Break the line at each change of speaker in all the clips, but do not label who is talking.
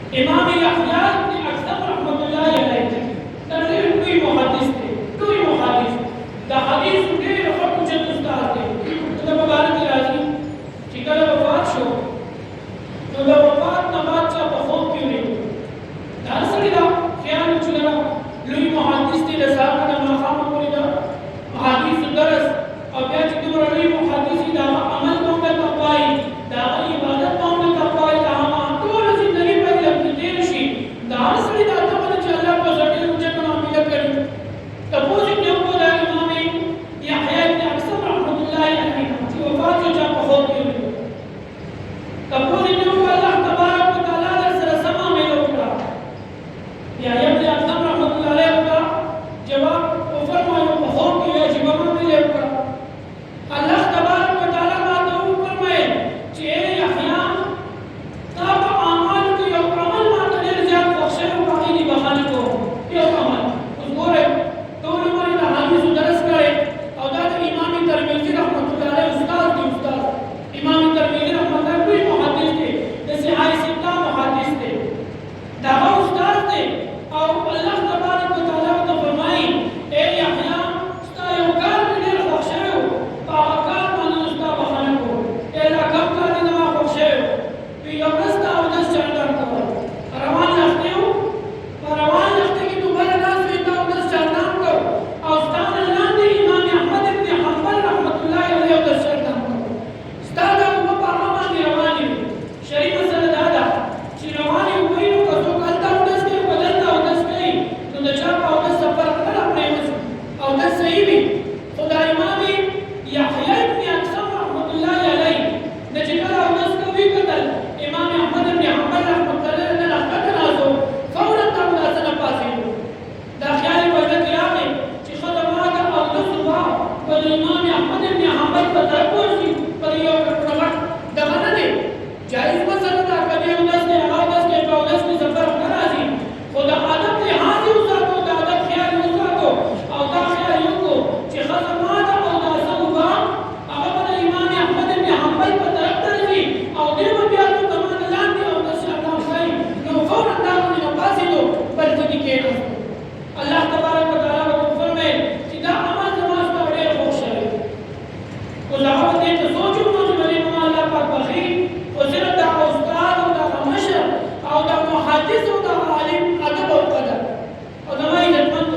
इमाम यहया इब्न अक्सम रहमतुल्लाह अलैहि तर्जih कोई मुहद्दिस दा हदीस के और कुछ उस्ताद थे तो मुबारक राजी चिकल वफात शो तो वफात नमाज चा बहुत क्यों नहीं दासरी दा ख्याल चुरा लुई मुहद्दिस थे रसाल का मकाम को दा हदीस दरस और या चिकल लुई मुहद्दिस दा अमल को में तकवाई दा इबादत को में तकवाई दा तो जिंदगी पर लगती देर शी दासरी दा तो मन अल्लाह को जटे मुझे कमा मिला करी तपोज के को दा इमाम यहया इब्न अक्सम रहमतुल्लाह अलैहि की वफात जो चा बहुत क्यों नहीं तपोज के को अल्लाह तबारक व तआला ने सरसमा में लोटा यहया इब्न अक्सम रहमतुल्लाह अलैहि का जवाब वो फरमाया बहुत क्यों जीवन में लेगा अल्लाह तबारक व तआला का तो फरमाए जे यहया तब अमल को यो अमल मा तने ज्यादा बख्शे को बाकी बहाने को यो अमल उस गोरे तो उन्होंने ना हदीस दरस करे और दाद इमाम तिरमिज़ी रहमतुल्लाह अलैहि उस्ताद इमाम तिरमिज़ी रहमतुल्लाह कोई मुहद्दिस थे जैसे आई सिद्धा मुहद्दिस थे दावा उस्ताद थे और अल्लाह तबारक व तआला ने फरमाई ए यहया उस्ताद यो कार में बख्शे हो पाका मन उस्ताद बहाने को ए रकम का निमा बख्शे हो तो यो रास्ता और दस चलता को रवान लगते हो रवान लगते कि तुम्हारा नाम बेटा और दस चलता को और उस्ताद अल्लाह ने इमाम अहमद इब्न हंबल रहमतुल्लाह अलैहि दस चलता को उस्ताद को पामा में रवानी शरीफ मसला दादा ची रवानी हुई को तो कलता और दस के बदलता और दस नहीं तो नचा का और दस सफर कर अपने और दस सही भी खुदा इमाम यहया इब्न अक्सम रहमतुल्लाह अलैहि ने जिक्र और दस को भी कतल इमाम अहमद इब्न हंबल रहमतुल्लाह अलैहि ने रखत नाजो फौरन तब सना पासे दा ख्याल पर किया है कि खदमा का और दस सुबह पर इमाम अहमद इब्न हंबल पर कोई पर यो प्रकट दगना ने जायज मसला था कभी उदस ने आवाज के उदस में सफर कर राजी खुदा आदम ने हाथ उसा को दादा ख्याल उसा को और दा ख्याल यो को कि खदमा का और दस सुबह अगर इमाम अहमद इब्न हंबल पर तरजी और दे में प्यार को कमान लान दिया और दस अल्लाह सही नो फौरन दाद ने पासी दो बल्कि के अल्लाह तबारक व तआला को फरमाए सीधा अमल नमाज का बड़े खुश है तो लाहौर ने तो सोचो मुझे बड़े अल्लाह पाक बखी और सिर्फ दा उस्ताद और दा मशर और दा मुहद्दिस और दा आलिम अदब और कदर और नमाई जन्नत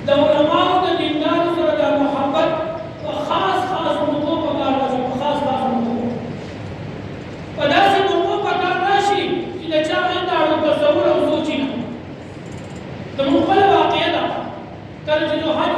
दा उलमा और दा दीनदार और दा मोहब्बत और खास मौक़ों पर राजी खास मौक़ों पदासी मौक़ों पर राशि कि चाहे दा तसव्वुर और सोची ना तो मुखल वाक़या दा कर जो हज